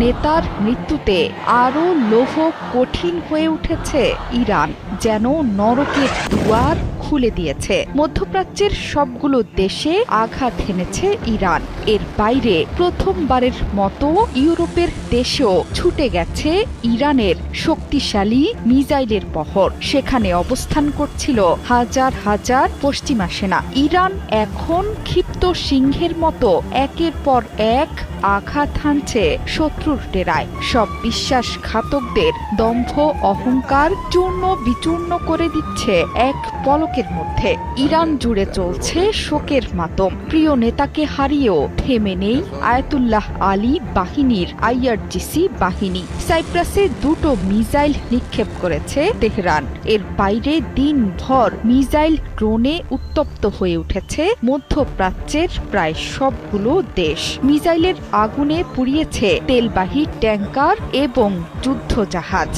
নেতার মৃত্যুতে আরও লৌহ কঠিন হয়ে উঠেছে ইরান, যেন নরকের দুয়ার খুলে দিয়েছে। মধ্যপ্রাচ্যের সবগুলো দেশে আঘাত হেনেছে ইরান। এর বাইরে প্রথমবারের মতো ইউরোপের দেশেও ছুটে গেছে ইরানের শক্তিশালী মিসাইলের বহর। সেখানে অবস্থান করছিল হাজার হাজার পশ্চিমা সেনা। ইরান এখন ক্ষিপ্ত সিংহের মতো একের পর এক আঘাত হানছে শত্রুর ডেরায়। সব বিশ্বাসঘাতকদের দম্ভ অহংকার চূর্ণ বিচূর্ণ করে দিচ্ছে এক পলকের মধ্যে। ইরান জুড়ে চলছে শোকের মাতম। প্রিয় নেতাকে হারিয়েও থেমে নেই আয়াতুল্লাহ আলী বাহিনীর আইআরজিসি বাহিনী। সাইপ্রাসে 2টো মিসাইল নিক্ষেপ করেছে তেহরান। এর বাইরে দিনভর মিসাইল ড্রোনে উত্তপ্ত হয়ে উঠেছে মধ্যপ্রাচ্যের প্রায় সবগুলো দেশ। মিসাইলের আগুনে পুড়িয়েছে তেলবাহী ট্যাঙ্কার এবং যুদ্ধজাহাজ।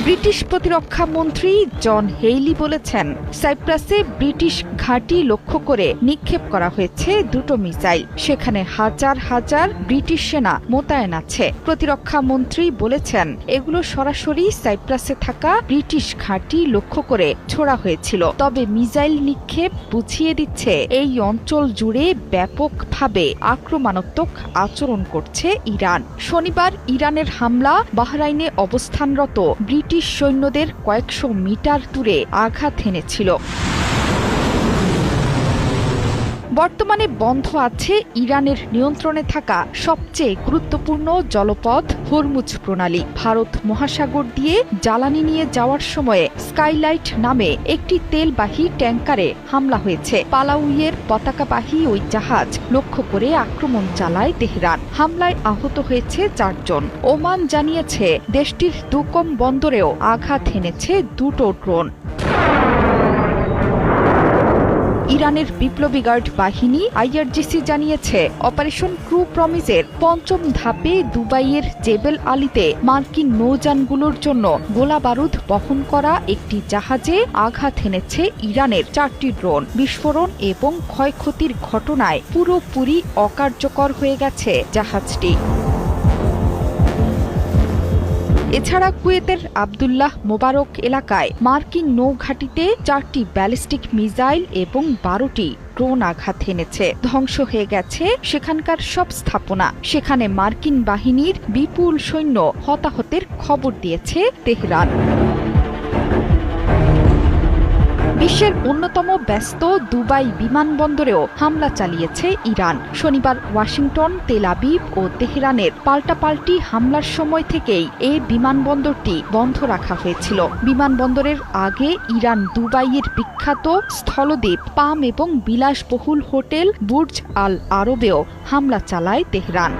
ব্রিটিশ প্রতিরক্ষা মন্ত্রী জন হেইলি বলেছেন, সাইপ্রাসে ব্রিটিশ ঘাঁটি লক্ষ্য করে নিক্ষেপ করা হয়েছে 2টো মিসাইল। সেখানে হাজার হাজার ব্রিটিশ সেনা মোতায়েন আছে। প্রতিরক্ষা মন্ত্রী বলেছেন, এগুলো সরাসরি সাইপ্রাসে থাকা ব্রিটিশ ঘাঁটি লক্ষ্য করে ছোড়া হয়েছিল। তবে মিসাইল নিক্ষেপ বুঝিয়ে দিচ্ছে এই অঞ্চল জুড়ে ব্যাপকভাবে আক্রমণাত্মক আচরণ করছে ইরান। শনিবার ইরানের হামলা বাহরাইনে অবস্থানরত ব্রিটিশ সৈন্যদের কয়েকশো মিটার দূরে আঘাত হেনেছিল। বর্তমানে বন্ধ আছে ইরানের নিয়ন্ত্রণে থাকা সবচেয়ে গুরুত্বপূর্ণ জলপথ হরমুজ প্রণালী। ভারত মহাসাগর দিয়ে জ্বালানি নিয়ে যাওয়ার সময়ে স্কাইলাইট নামে একটি তেলবাহী ট্যাঙ্কারে হামলা হয়েছে। পালাউইয়ের পতাকাবাহী ওই জাহাজ লক্ষ্য করে আক্রমণ চালায় তেহরান। হামলায় আহত হয়েছে 4 জন। ওমান জানিয়েছে দেশটির দুকম বন্দরেও আঘাত হেনেছে 2টো ড্রোন। ইরানের বিপ্লবী গার্ড বাহিনী আইআরজিসি জানিয়েছে, অপারেশন ক্রু প্রমিসের 5ম ধাপে দুবাইয়ের জেবেল আলীতে মার্কিন নৌযানগুলোর জন্য গোলাবারুদ বহন করা একটি জাহাজে আঘাত হেনেছে ইরানের 4টি ড্রোন। বিস্ফোরণ এবং ক্ষয়ক্ষতির ঘটনায় পুরোপুরি অকার্যকর হয়ে গেছে জাহাজটি। এছাড়া কুয়েতের আবদুল্লাহ মোবারক এলাকায় মার্কিন নৌঘাঁটিতে 4টি ব্যালিস্টিক মিসাইল এবং 12টি ড্রোন আঘাত হেনেছে। ধ্বংস হয়ে গেছে সেখানকার সব স্থাপনা। সেখানে মার্কিন বাহিনীর বিপুল সৈন্য হতাহতের খবর দিয়েছে তেহরান। বিশ্বের অন্যতম ব্যস্ত দুবাই বিমানবন্দরেও হামলা চালিয়েছে ইরান। শনিবার ওয়াশিংটন, তেল আবিব ও তেহরানের পাল্টাপাল্টি হামলার সময় থেকেই এই বিমানবন্দরটি বন্ধ রাখা হয়েছিল। বিমানবন্দরের আগে ইরান দুবাইয়ের বিখ্যাত স্থলদ্বীপ পাম এবং বিলাসবহুল হোটেল বুর্জ আল আরবেও হামলা চালায় তেহরান।